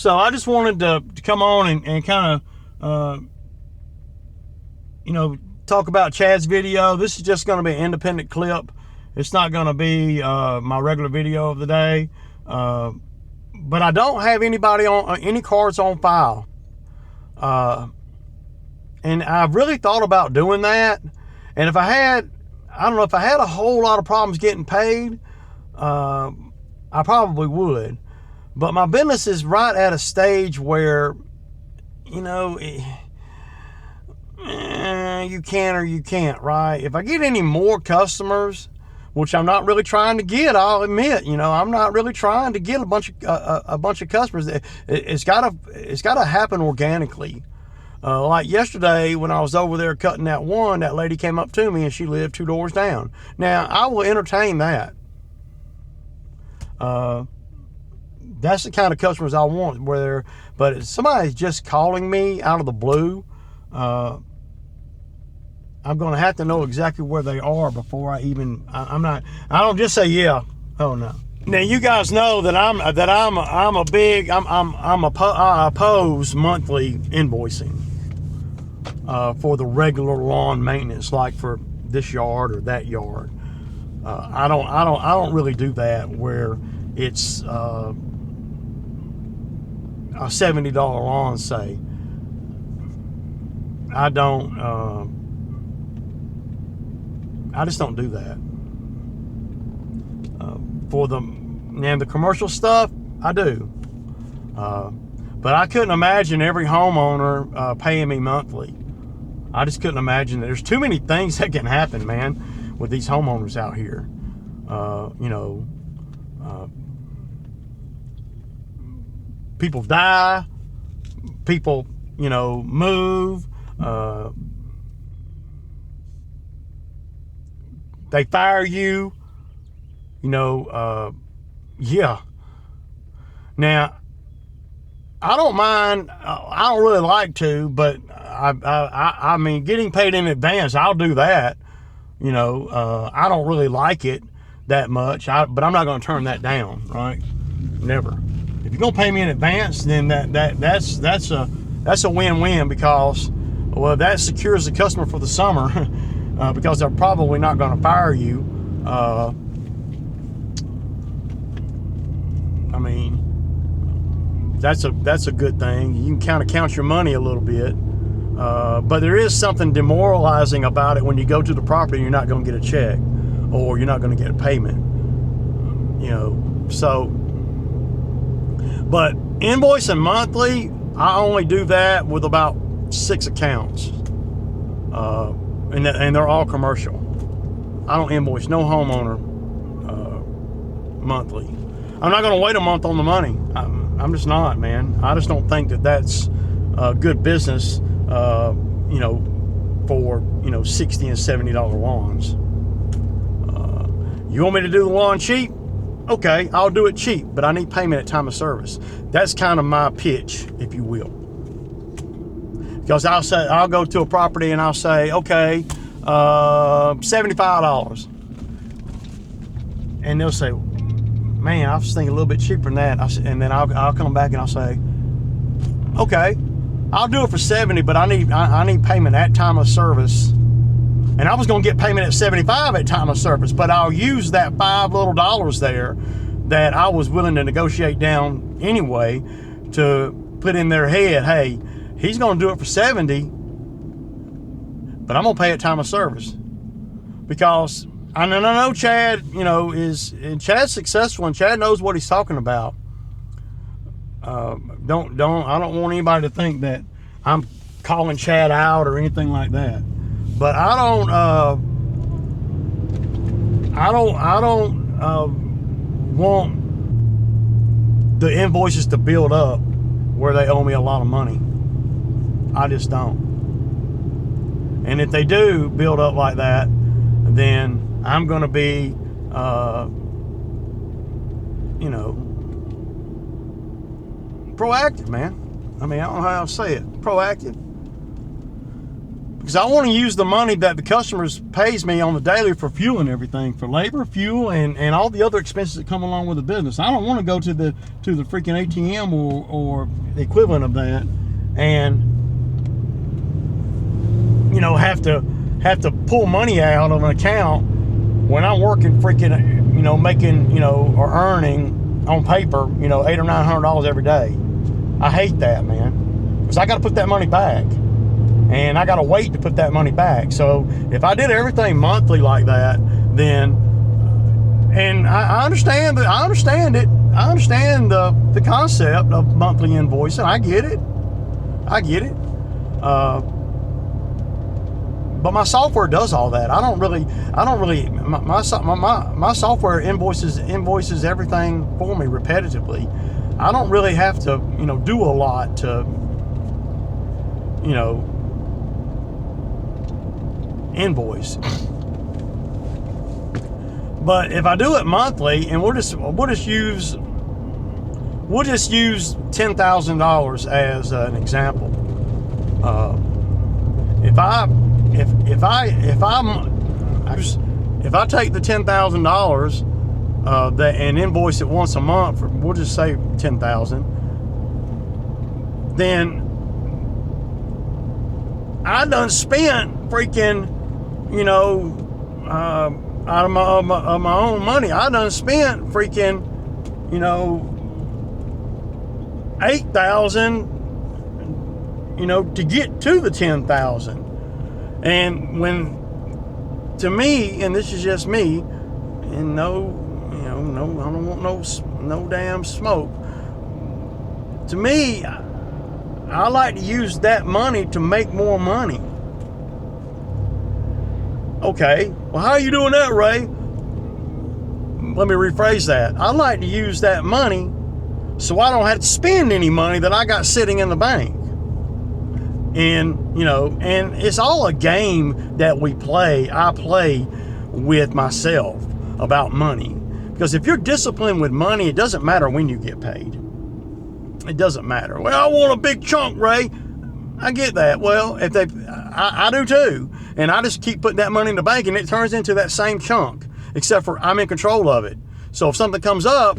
So I just wanted to come on and kind of, talk about Chad's video. This is just going to be an independent clip. It's not going to be my regular video of the day. But I don't have any cards on file. And I've really thought about doing that. And if I had a whole lot of problems getting paid, I probably would. But my business is right at a stage where, you can or you can't, right? If I get any more customers, which I'm not really trying to get, I'll admit, I'm not really trying to get a bunch of customers. It's gotta happen organically. Like yesterday when I was over there cutting that lady came up to me and she lived 2 doors down. Now I will entertain that. That's the kind of customers I want. But if somebody's just calling me out of the blue, I'm going to have to know exactly where they are before I don't just say yeah. Oh no. Now you guys know that I oppose monthly invoicing for the regular lawn maintenance, like for this yard or that yard. I don't really do that where it's a $70 lawn, say. I just don't do that. For the commercial stuff, I do. But I couldn't imagine every homeowner paying me monthly. I just couldn't imagine that. There's too many things that can happen, man, with these homeowners out here. People die, people, move, they fire you, yeah. Now, I don't mind, I don't really like to, but I mean, getting paid in advance, I'll do that. I don't really like it that much, but I'm not going to turn that down, right? Never. If you're gonna pay me in advance, then that's a win-win, because, well, that secures the customer for the summer, because they're probably not going to fire you. I mean, that's a good thing. You can kind of count your money a little bit, but there is something demoralizing about it when you go to the property and you're not going to get a check, or you're not going to get a payment. So. But invoicing monthly, I only do that with about 6 accounts, and they're all commercial. I don't invoice no homeowner monthly. I'm not going to wait a month on the money. I'm just not, man. I just don't think that that's good business, for $60 and $70 lawns. You want me to do the lawn cheap? Okay, I'll do it cheap, but I need payment at time of service. That's kind of my pitch, if you will. Because I'll go to a property and I'll say, okay, $75. And they'll say, man, I was thinking a little bit cheaper than that. And then I'll come back and I'll say, okay, I'll do it for $70, but I need payment at time of service. And I was going to get payment at $75 at time of service, but I'll use that $5 little there that I was willing to negotiate down anyway to put in their head, hey, he's going to do it for $70, but I'm going to pay at time of service. Because I know Chad, and Chad's successful, and Chad knows what he's talking about. I don't want anybody to think that I'm calling Chad out or anything like that. But I don't want the invoices to build up where they owe me a lot of money. I just don't. And if they do build up like that, then I'm going to be, proactive, man. I mean, I don't know how to say it. Proactive. Because I want to use the money that the customers pays me on the daily for fuel and everything, for labor, fuel, and all the other expenses that come along with the business. I don't want to go to the freaking ATM or the equivalent of that, and you know, have to pull money out of an account when I'm working freaking, you know, making, you know, or earning on paper, you know, $800 or $900 every day. I hate that, man, because I got to put that money back. And I got to wait to put that money back. So if I did everything monthly like that, then, and I understand that, I understand it. I understand the concept of monthly invoicing. I get it. But my software does all that. I don't really, my software invoices everything for me repetitively. I don't really have to, you know, do a lot to, you know, invoice. But if I do it monthly, and we'll just use $10,000 as an example. If I take the $10,000 and invoice it once a month, we'll just say $10,000, then I done spent freaking, you know, out of my own money, I done spent freaking, you know, $8,000, you know, to get to the $10,000. And when, to me, and this is just me, and no, you know, no, I don't want no damn smoke. To me, I like to use that money to make more money. Okay, well, how are you doing that, Ray? Let me rephrase that. I like to use that money so I don't have to spend any money that I got sitting in the bank. And, you know, and it's all a game that we play. I play with myself about money. Because if you're disciplined with money, it doesn't matter when you get paid. It doesn't matter. Well, I want a big chunk, Ray. I get that. Well, if I do too. And I just keep putting that money in the bank, and it turns into that same chunk, except for I'm in control of it. So if something comes up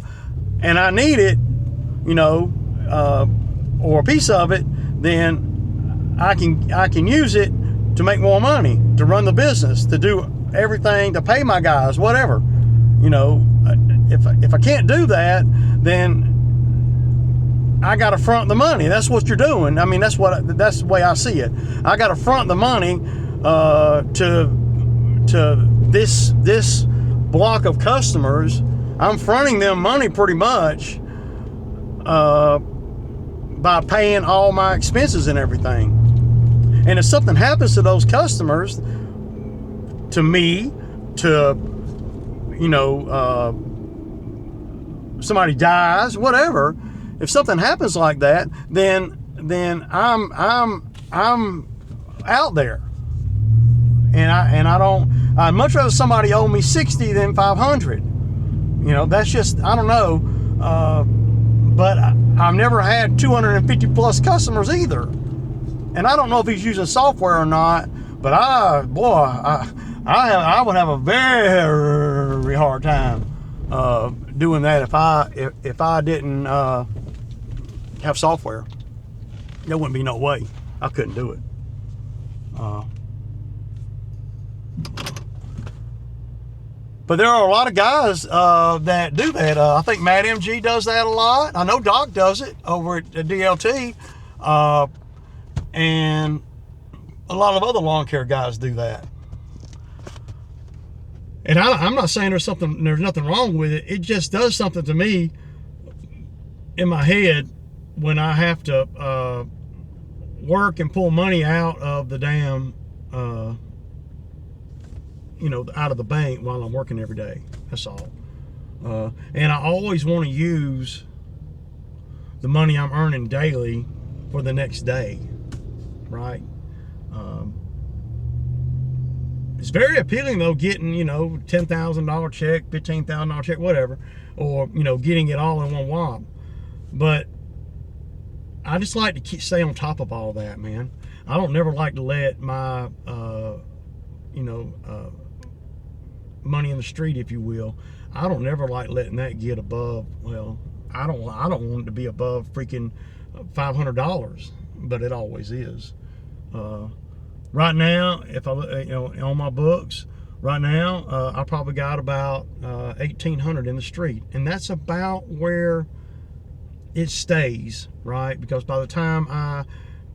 and I need it, you know, or a piece of it, then I can use it to make more money, to run the business, to do everything, to pay my guys, whatever. You know, if I can't do that, then I got to front the money. That's what you're doing. I mean, that's the way I see it. I got to front the money to this block of customers. I'm fronting them money pretty much by paying all my expenses and everything. And if something happens to those customers, to me, to, you know, somebody dies, whatever. If something happens like that, then I'm out there, and I don't. I'd much rather somebody owe me 60 than 500. You know, that's just, I don't know. But I've never had 250 plus customers either, and I don't know if he's using software or not. But I would have a very hard time doing that if I didn't have software. There wouldn't be no way. I couldn't do it. But there are a lot of guys that do that. I think Matt MG does that a lot. I know Doc does it over at DLT. And a lot of other lawn care guys do that. And I'm not saying there's nothing wrong with it. It just does something to me in my head when I have to work and pull money out of the damn, you know, out of the bank while I'm working every day. That's all. And I always want to use the money I'm earning daily for the next day, right? It's very appealing though, getting, you know, $10,000 check, $15,000 check, whatever, or, you know, getting it all in one whop. But I just like to stay on top of all that, man. I don't never like to let my, money in the street, if you will. I don't never like letting that get above. Well, I don't want it to be above freaking $500, but it always is. Right now, if I on my books right now, I probably got about 1,800 in the street, and that's about where it stays, right? Because by the time I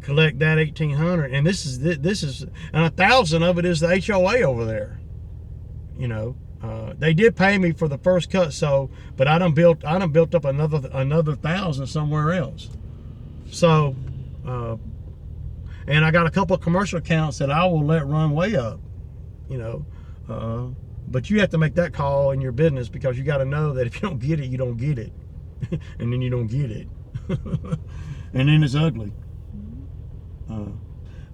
collect that 1,800, and this is and 1,000 of it is the HOA over there. They did pay me for the first cut, but I done built up another 1,000 somewhere else. So, and I got a couple of commercial accounts that I will let run way up, but you have to make that call in your business, because you got to know that if you don't get it, you don't get it. And then you don't get it. And then it's ugly.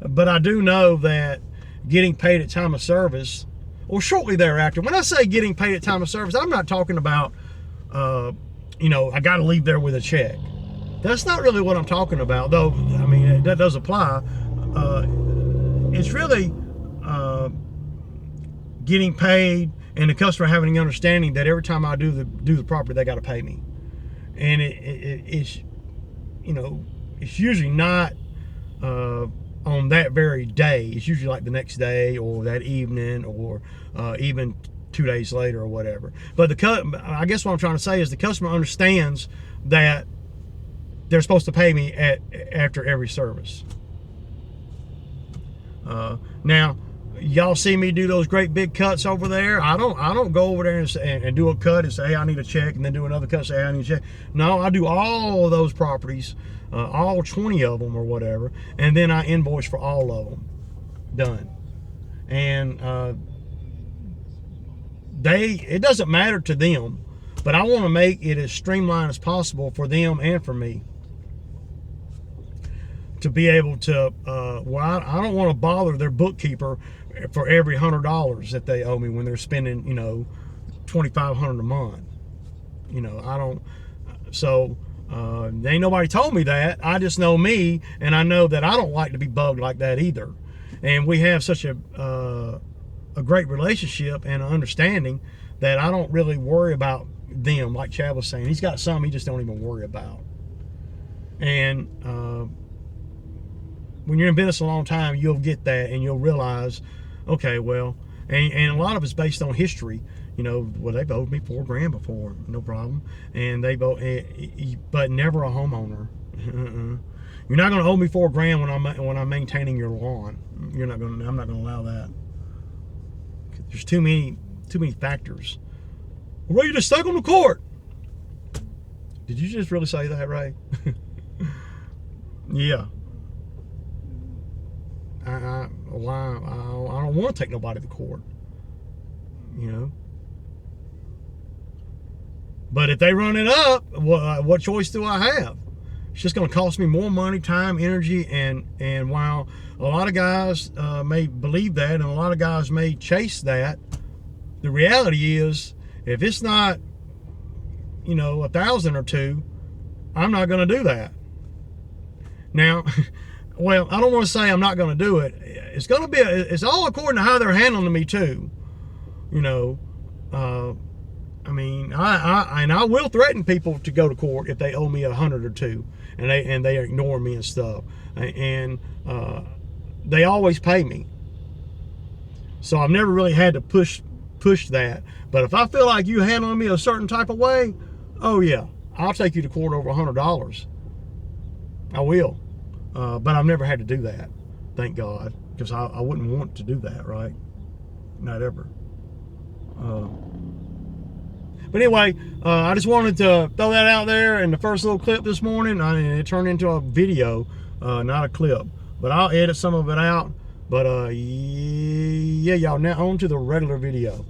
But I do know that getting paid at time of service, or shortly thereafter. When I say getting paid at time of service, I'm not talking about, I got to leave there with a check. That's not really what I'm talking about, though. I mean, that does apply. It's really getting paid, and the customer having the understanding that every time I do the property, they got to pay me. And it's usually not on that very day. It's usually like the next day, or that evening, or even 2 days later, or whatever. But I guess what I'm trying to say is the customer understands that they're supposed to pay me after every service. Now, y'all see me do those great big cuts over there. I don't go over there and do a cut and say, hey, I need a check, and then do another cut and say, hey, I need a check. No, I do all of those properties, all 20 of them or whatever, and then I invoice for all of them. Done. And it doesn't matter to them, but I want to make it as streamlined as possible for them and for me, to be able to, I don't want to bother their bookkeeper for every $100 that they owe me when they're spending, $2,500 a month. I don't. So ain't nobody told me that. I just know me, and I know that I don't like to be bugged like that either. And we have such a great relationship and an understanding that I don't really worry about them. Like Chad was saying, he's got some he just don't even worry about. And when you're in business a long time, you'll get that, and you'll realize, okay, well, and a lot of it's based on history. Well, they've owed me $4,000 before, no problem, and but never a homeowner. You're not going to owe me $4,000 when I'm maintaining your lawn. I'm not going to allow that. There's too many factors. Well, Ray, you just stuck on the court. Did you just really say that, Ray? Yeah. I don't want to take nobody to court, But if they run it up, what choice do I have? It's just going to cost me more money, time, energy, and while a lot of guys may believe that, and a lot of guys may chase that, the reality is, if it's not, 1,000 or two, I'm not going to do that. Now. Well, I don't want to say I'm not going to do it. It's going to be, it's all according to how they're handling me too. I mean, I will threaten people to go to court if they owe me 100 or two, and they ignore me and stuff. And they always pay me. So I've never really had to push that. But if I feel like you handling me a certain type of way, oh yeah, I'll take you to court over $100. I will. But I've never had to do that, thank God, because I wouldn't want to do that, right? Not ever. But anyway, I just wanted to throw that out there in the first little clip this morning. It turned into a video, not a clip. But I'll edit some of it out. But yeah, y'all, now on to the regular video.